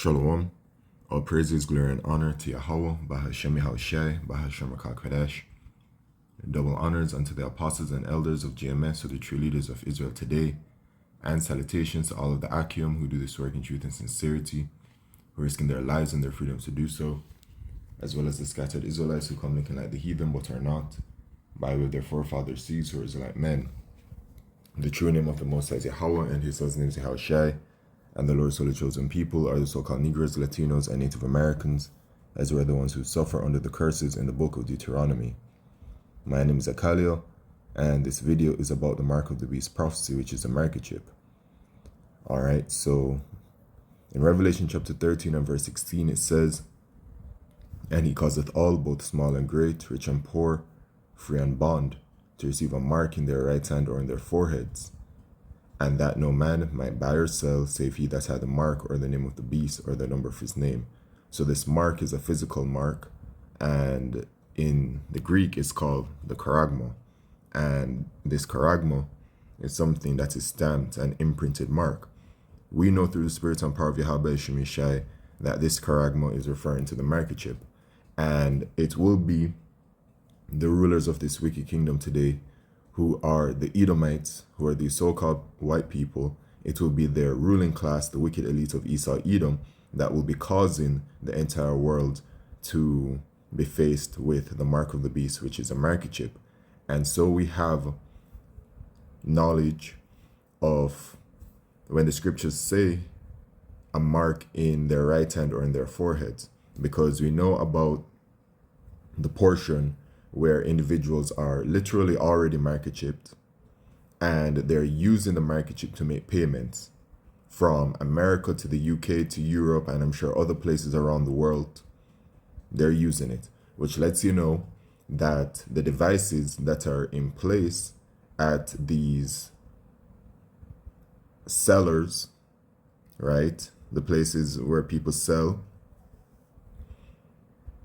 Shalom. All praises, glory, and honor to Yahweh, Bahashem Yahushai, Bahashem Kodesh. Double honors unto the apostles and elders of GMS, or the true leaders of Israel today, and salutations to all of the Akim who do this work in truth and sincerity, who are risking their lives and their freedoms to do so, as well as the scattered Israelites who come looking like the heathen but are not, by way of their forefathers' seeds who are Israelite men. The true name of the Most High is Yahweh, and his son's name is Yahushai, and the Lord's holy chosen people are the so-called Negroes, Latinos, and Native Americans, as well as the ones who suffer under the curses in the book of Deuteronomy. My name is Akalio, and this video is about the mark of the beast prophecy, which is the microchip. Alright, so in Revelation chapter 13 and verse 16 it says, "And he causeth all, both small and great, rich and poor, free and bond, to receive a mark in their right hand or in their foreheads, and that no man might buy or sell, save he that had the mark or the name of the beast or the number of his name." So this mark is a physical mark, and in the Greek it's called the charagma. And this charagma is something that is stamped and imprinted mark. We know through the spirit and power of Yahweh Shemishai that this charagma is referring to the microchip, and it will be the rulers of this wicked kingdom today, who are the Edomites, who are these so-called white people. It will be their ruling class, the wicked elite of Esau Edom, that will be causing the entire world to be faced with the mark of the beast, which is a microchip. And so we have knowledge of when the scriptures say a mark in their right hand or in their foreheads, because we know about the portion where individuals are literally already microchipped, and they're using the microchip to make payments from America to the UK to Europe, and I'm sure other places around the world. They're using it, which lets you know that the devices that are in place at these sellers, right, the places where people sell,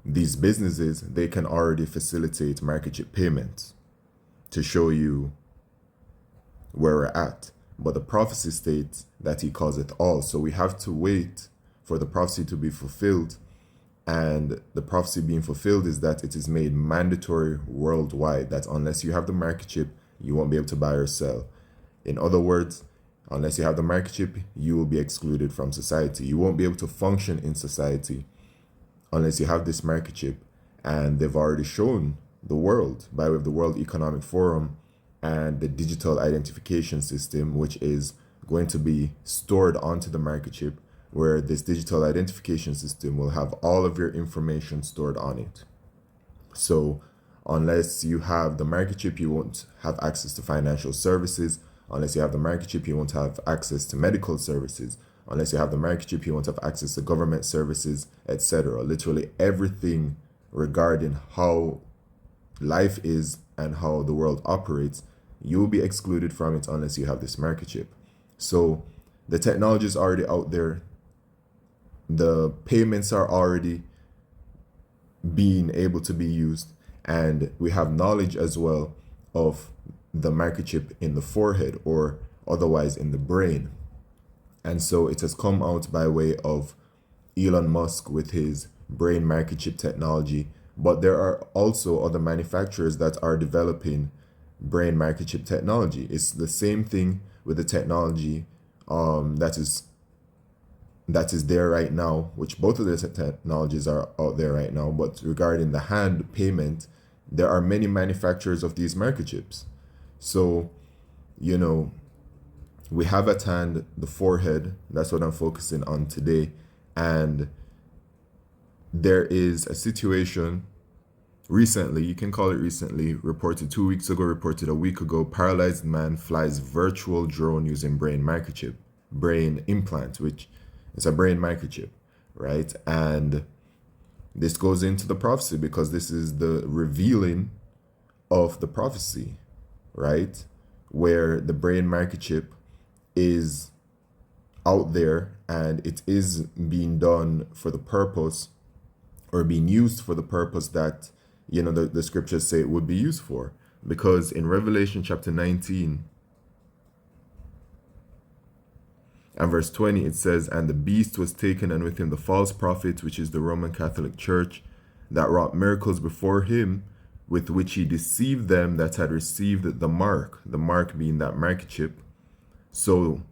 these businesses, they can already facilitate microchip payments to show you where we're at. But the prophecy states that he causeth all. So we have to wait for the prophecy to be fulfilled. And the prophecy being fulfilled is that it is made mandatory worldwide, that unless you have the microchip, you won't be able to buy or sell. In other words, unless you have the microchip, you will be excluded from society. You won't be able to function in society unless you have this microchip. And they've already shown the world by way of the World Economic Forum and the digital identification system, which is going to be stored onto the microchip, where this digital identification system will have all of your information stored on it. So unless you have the microchip, you won't have access to financial services. Unless you have the microchip, you won't have access to medical services. Unless you have the microchip, you won't have access to government services, etc. Literally everything regarding how life is and how the world operates, you will be excluded from it unless you have this microchip. So the technology is already out there. The payments are already being able to be used, and we have knowledge as well of the microchip in the forehead, or otherwise in the brain. And so it has come out by way of Elon Musk with his brain microchip technology. But there are also other manufacturers that are developing brain microchip technology. It's the same thing with the technology that is there right now, which both of the technologies are out there right now. But regarding the hand payment, there are many manufacturers of these microchips. So, you know, we have at hand the forehead. That's what I'm focusing on today. And there is a situation recently, you can call it recently, reported 2 weeks ago, reported a week ago. Paralyzed man flies virtual drone using brain microchip, brain implant, which is a brain microchip, right? And this goes into the prophecy, because this is the revealing of the prophecy, right? Where the brain microchip is out there, and it is being done for the purpose, or being used for the purpose that, you know, the scriptures say it would be used for. Because in Revelation chapter 19 And verse 20, it says, "And the beast was taken, and with him the false prophet, which is the Roman Catholic Church, that wrought miracles before him, with which he deceived them that had received the mark being that mark chip." So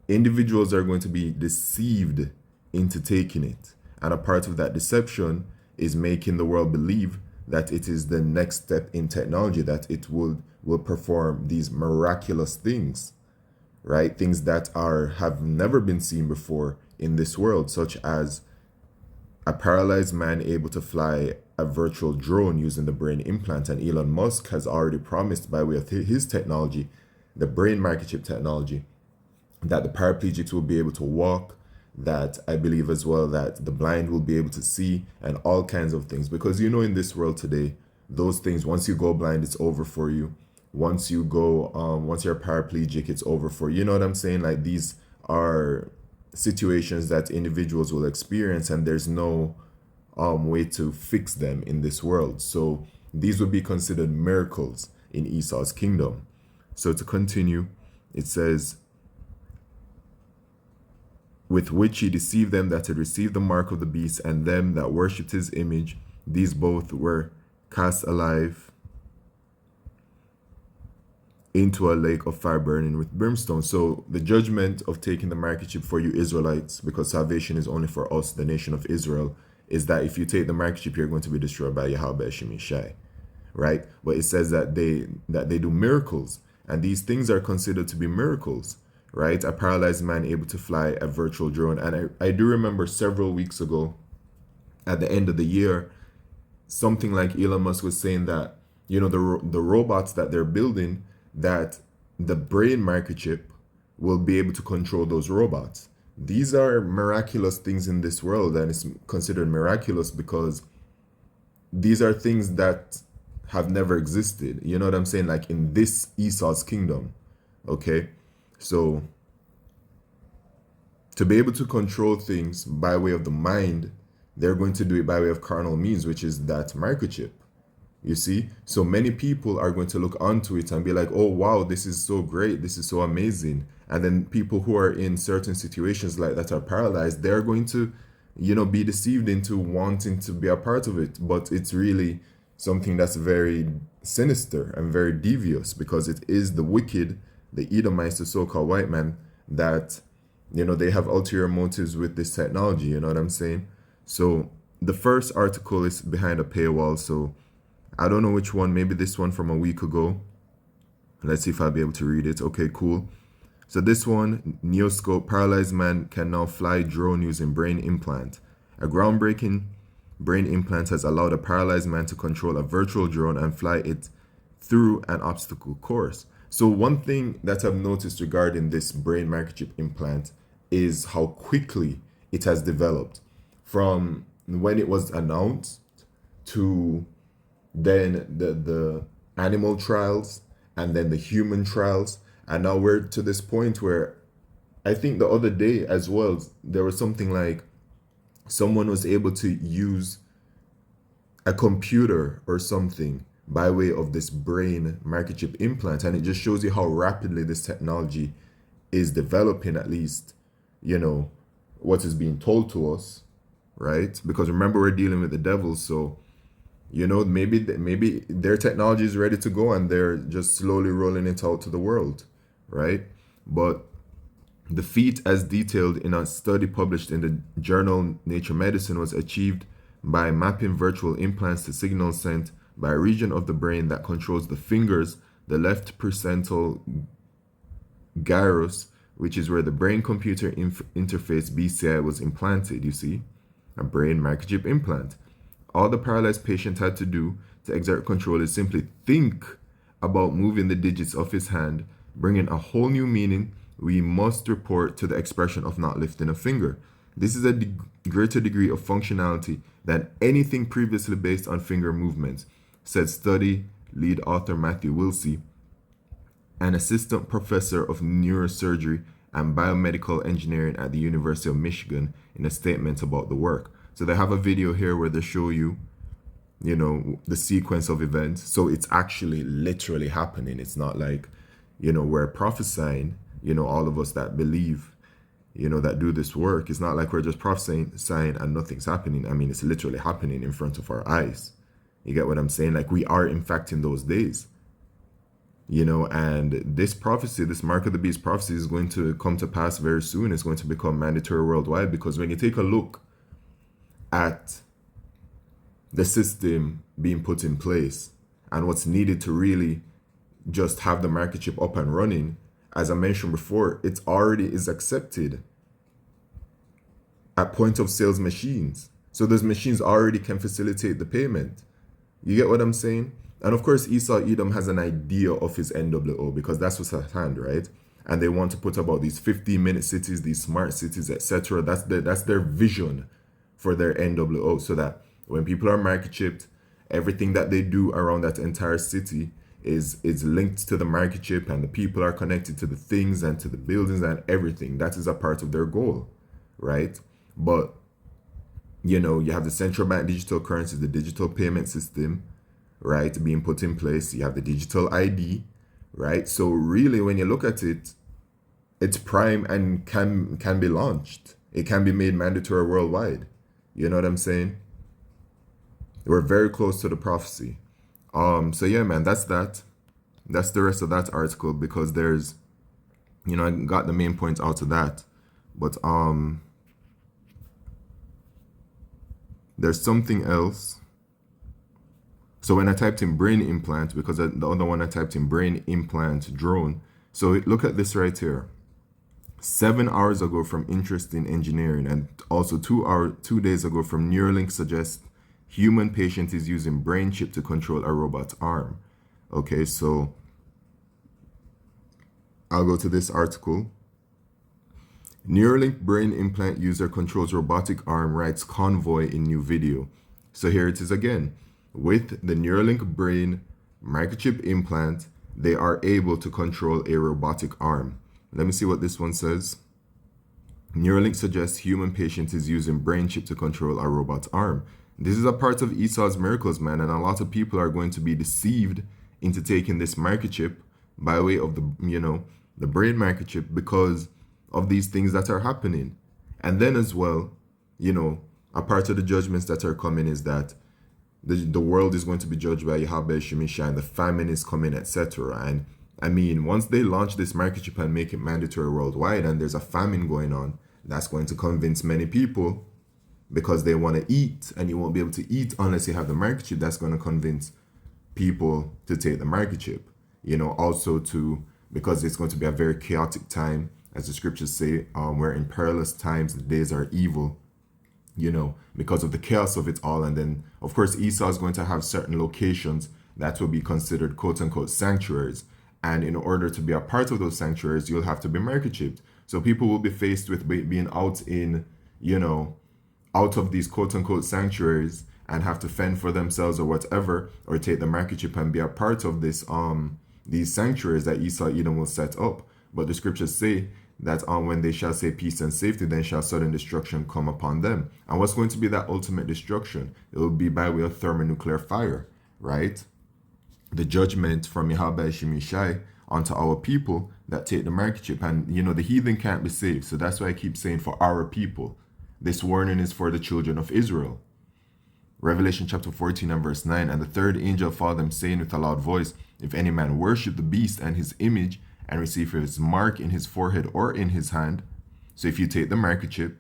individuals are going to be deceived into taking it. And a part of that deception is making the world believe that it is the next step in technology, that it will perform these miraculous things, right? Things that have never been seen before in this world, such as a paralyzed man able to fly a virtual drone using the brain implant. And Elon Musk has already promised, by way of his technology, the brain microchip technology, that the paraplegics will be able to walk, that I believe as well that the blind will be able to see, and all kinds of things. Because in this world today, those things, once you go blind, it's over for you. Once you're a paraplegic, it's over for you. You know what I'm saying? Like, these are situations that individuals will experience, and there's no way to fix them in this world. So these would be considered miracles in Esau's kingdom. So to continue, it says, "With which he deceived them that had received the mark of the beast, and them that worshipped his image. These both were cast alive into a lake of fire burning with brimstone." So the judgment of taking the microchip for you Israelites, because salvation is only for us, the nation of Israel, is that if you take the microchip, you're going to be destroyed by Yahweh Shemishai, right? But it says that they do miracles, and these things are considered to be miracles, right? A paralyzed man able to fly a virtual drone. And I do remember several weeks ago, at the end of the year, something like Elon Musk was saying that, the robots that they're building, that the brain microchip will be able to control those robots. These are miraculous things in this world, and it's considered miraculous because these are things that have never existed. You know what I'm saying? Like, in this Esau's kingdom. Okay? So, to be able to control things by way of the mind, they're going to do it by way of carnal means, which is that microchip. You see? So many people are going to look onto it and be like, "Oh, wow, this is so great. This is so amazing." And then people who are in certain situations like that are paralyzed, they're going to, be deceived into wanting to be a part of it. But it's really something that's very sinister and very devious, because it is the wicked, the Edomites, the so-called white man, that, they have ulterior motives with this technology. You know what I'm saying? So the first article is behind a paywall. So I don't know which one, maybe this one from a week ago. Let's see if I'll be able to read it. Okay, cool. So this one, Neoscope, paralyzed man can now fly drone using brain implant. A groundbreaking brain implant has allowed a paralyzed man to control a virtual drone and fly it through an obstacle course. So one thing that I've noticed regarding this brain microchip implant is how quickly it has developed. From when it was announced to then the animal trials, and then the human trials, and now we're to this point where I think the other day as well, there was something like someone was able to use a computer or something by way of this brain microchip implant. And it just shows you how rapidly this technology is developing, at least, what is being told to us, right? Because remember, we're dealing with the devil. So, maybe their technology is ready to go and they're just slowly rolling it out to the world, right? But the feat, as detailed in a study published in the journal Nature Medicine, was achieved by mapping virtual implants to signals sent by a region of the brain that controls the fingers, the left percental gyrus, which is where the brain-computer interface BCI was implanted. You see, a brain microchip implant. All the paralyzed patient had to do to exert control is simply think about moving the digits of his hand, bringing a whole new meaning we must report to the expression of not lifting a finger. This is a greater degree of functionality than anything previously based on finger movements, said study lead author Matthew Wilsey, an assistant professor of neurosurgery and biomedical engineering at the University of Michigan, in a statement about the work. So they have a video here where they show you, the sequence of events. So it's actually literally happening. It's not like, we're prophesying, all of us that believe, that do this work. It's not like we're just prophesying and nothing's happening. I mean, it's literally happening in front of our eyes. You get what I'm saying? Like, we are in fact in those days. And this prophecy, this mark of the beast prophecy, is going to come to pass very soon. It's going to become mandatory worldwide, because when you take a look at the system being put in place and what's needed to really just have the market chip up and running, as I mentioned before, it already is accepted at point of sales machines. So those machines already can facilitate the payment. You get what I'm saying? And of course, Esau Edom has an idea of his NWO, because that's what's at hand, right? And they want to put about these 15-minute cities, these smart cities, etc. That's their vision for their NWO, so that when people are market chipped, everything that they do around that entire city is linked to the market chip, and the people are connected to the things and to the buildings and everything. That is a part of their goal, right? But you have the central bank digital currency, the digital payment system, right, being put in place. You have the digital ID, right? So really, when you look at it, it's prime and can be launched. It can be made mandatory worldwide. You know what I'm saying? We're very close to the prophecy. So yeah, man, that's that. That's the rest of that article, because there's, I got the main points out of that. But there's something else. So when I typed in brain implant, because the other one I typed in brain implant drone. So look at this right here. 7 hours ago from Interest in Engineering, and also 2 days ago from Neuralink suggests human patient is using brain chip to control a robot arm. Okay, so I'll go to this article. Neuralink brain implant user controls robotic arm, writes Convoy in new video. So here it is again. With the Neuralink brain microchip implant, they are able to control a robotic arm. Let me see what this one says. Neuralink suggests human patient is using brain chip to control a robot arm. This is a part of Esau's miracles, man, and a lot of people are going to be deceived into taking this microchip by way of the brain microchip, because of these things that are happening. And then as well, a part of the judgments that are coming is that the world is going to be judged by Yahweh Shemisha, and the famine is coming, etc. And I mean, once they launch this microchip and make it mandatory worldwide, and there's a famine going on, that's going to convince many people, because they want to eat, and you won't be able to eat unless you have the microchip. That's going to convince people to take the microchip. Also because it's going to be a very chaotic time, as the scriptures say. We're in perilous times, the days are evil, because of the chaos of it all. And then, of course, Esau is going to have certain locations that will be considered quote-unquote sanctuaries. And in order to be a part of those sanctuaries, you'll have to be microchipped. So people will be faced with being out in, out of these quote-unquote sanctuaries, and have to fend for themselves or whatever, or take the microchip and be a part of this these sanctuaries that Esau Edom will set up. But the scriptures say that when they shall say peace and safety, then shall sudden destruction come upon them. And what's going to be that ultimate destruction? It will be by way of thermonuclear fire, right? The judgment from Yahweh Shemishai onto our people that take the microchip. And the heathen can't be saved. So that's why I keep saying for our people. This warning is for the children of Israel. Revelation chapter 14 and verse 9. And the third angel followed them, saying with a loud voice, if any man worship the beast and his image, and receive his mark in his forehead or in his hand. So if you take the microchip,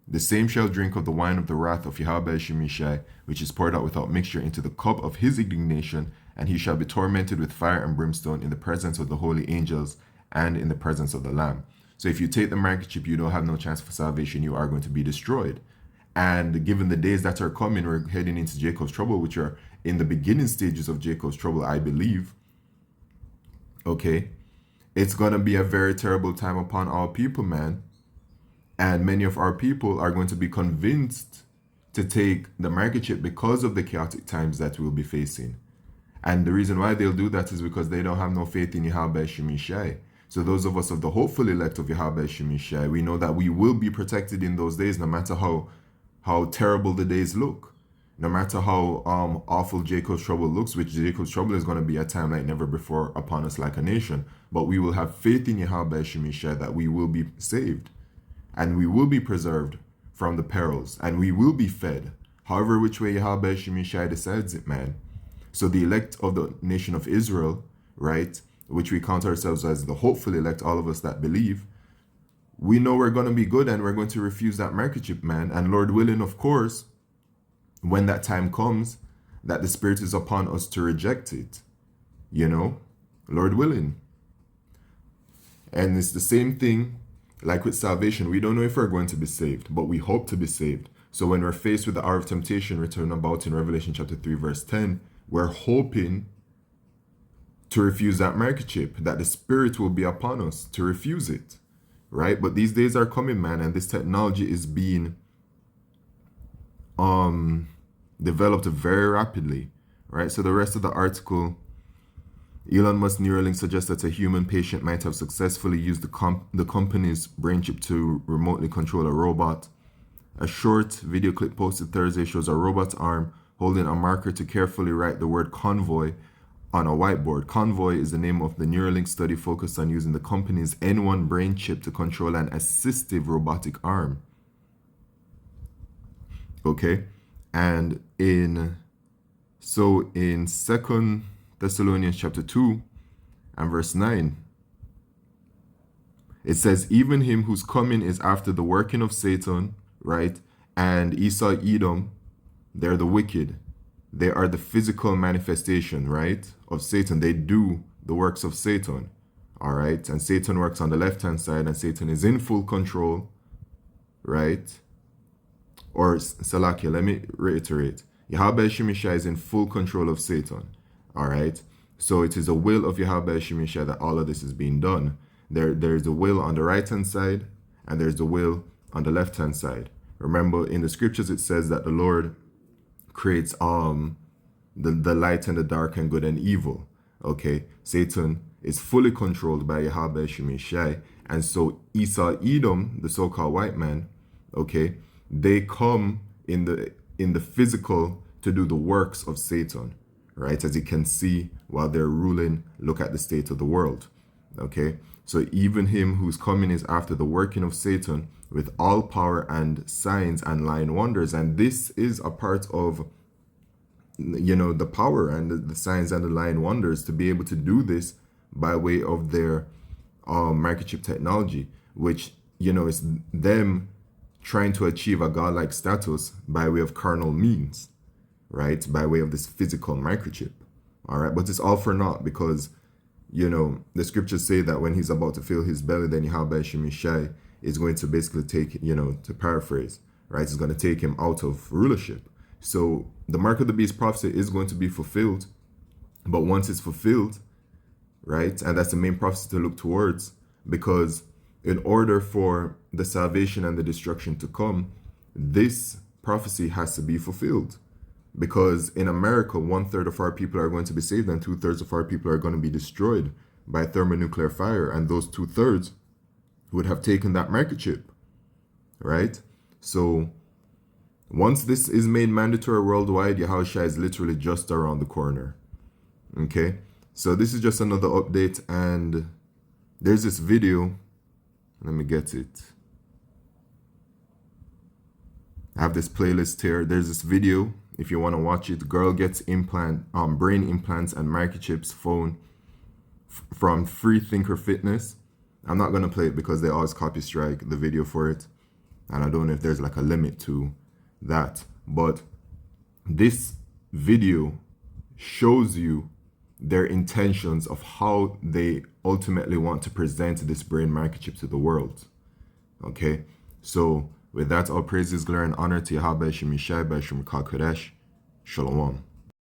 the same shall drink of the wine of the wrath of Yahweh Shemishai, which is poured out without mixture into the cup of his indignation, and he shall be tormented with fire and brimstone in the presence of the holy angels and in the presence of the Lamb. So if you take the microchip, you don't have no chance for salvation. You are going to be destroyed. And given the days that are coming, we're heading into Jacob's trouble, which are in the beginning stages of Jacob's trouble, I believe. Okay. It's going to be a very terrible time upon our people, man. And many of our people are going to be convinced to take the microchip because of the chaotic times that we'll be facing. And the reason why they'll do that is because they don't have no faith in Yahweh Shemishai. So those of us of the hopeful elect of Yahweh Shemishai, we know that we will be protected in those days, no matter how terrible the days look. No matter how awful Jacob's trouble looks, which Jacob's trouble is going to be a time like never before upon us like a nation. But we will have faith in Yahweh Shemishai that we will be saved. and we will be preserved from the perils, and we will be fed, however which way Yahweh Shemishai decides it, man. So the elect of the nation of Israel, right, which we count ourselves as the hopeful elect, all of us that believe, we know we're going to be good and we're going to refuse that microchip, man. And Lord willing, of course, when that time comes, that the Spirit is upon us to reject it, you know, Lord willing. And it's the same thing like with salvation. We don't know if we're going to be saved, but we hope to be saved. So when we're faced with the hour of temptation written about in Revelation chapter 3, verse 10, we're hoping to refuse that microchip, that the Spirit will be upon us to refuse it, right? But these days are coming, man, and this technology is being developed very rapidly, right? So the rest of the article, Elon Musk Neuralink suggests that a human patient might have successfully used the company's brain chip to remotely control a robot. A short video clip posted Thursday shows a robot's arm holding a marker to carefully write the word convoy on a whiteboard. Convoy is the name of the Neuralink study focused on using the company's N1 brain chip to control an assistive robotic arm. Okay, and in 2 Thessalonians chapter 2 and verse 9, it says, even him whose coming is after the working of Satan, right? And Esau, Edom, they're the wicked. They are the physical manifestation, right, of Satan. They do the works of Satan, all right? And Satan works on the left-hand side, and Satan is in full control, right? Or Salakia, let me reiterate. Yahweh Shemishai is in full control of Satan. All right. So it is a will of Yahweh Shemishai that all of this is being done. There's a will on the right-hand side, and there's the will on the left-hand side. Remember, in the scriptures it says that the Lord creates the light and the dark and good and evil. Okay. Satan is fully controlled by Yahweh Shemishai. And so Esau, Edom, the so-called white man, okay, they come in the physical to do the works of Satan, right? As you can see, while they're ruling, look at the state of the world, okay? So even him whose coming is after the working of Satan with all power and signs and lying wonders. And this is a part of, you know, the power and the signs and the lying wonders to be able to do this by way of their microchip technology, which, you know, is them trying to achieve a godlike status by way of carnal means, right? By way of this physical microchip, all right? But it's all for naught because, you know, the scriptures say that when he's about to fill his belly, then Yahweh Shemishai is going to basically take, you know, to paraphrase, right? It's going to take him out of rulership. So the mark of the beast prophecy is going to be fulfilled. But once it's fulfilled, right? And that's the main prophecy to look towards, because in order for the salvation and the destruction to come, this prophecy has to be fulfilled. Because in America, 1/3 of our people are going to be saved and 2/3 of our people are going to be destroyed by thermonuclear fire. And those 2/3 would have taken that microchip, right? So once this is made mandatory worldwide, Yahushua is literally just around the corner, okay? So this is just another update, and there's this video. Let me get it. I have this playlist here. There's this video, if you want to watch it. Girl gets brain implants and microchips phone from Free Thinker Fitness. I'm not going to play it because they always copy strike the video for it. And I don't know if there's like a limit to that. But this video shows you their intentions of how they ultimately want to present this brain microchip to the world. Okay? So with that, all praises, glory, and honor to Yahweh Shemishai, B'Shem Kodesh. Shalom.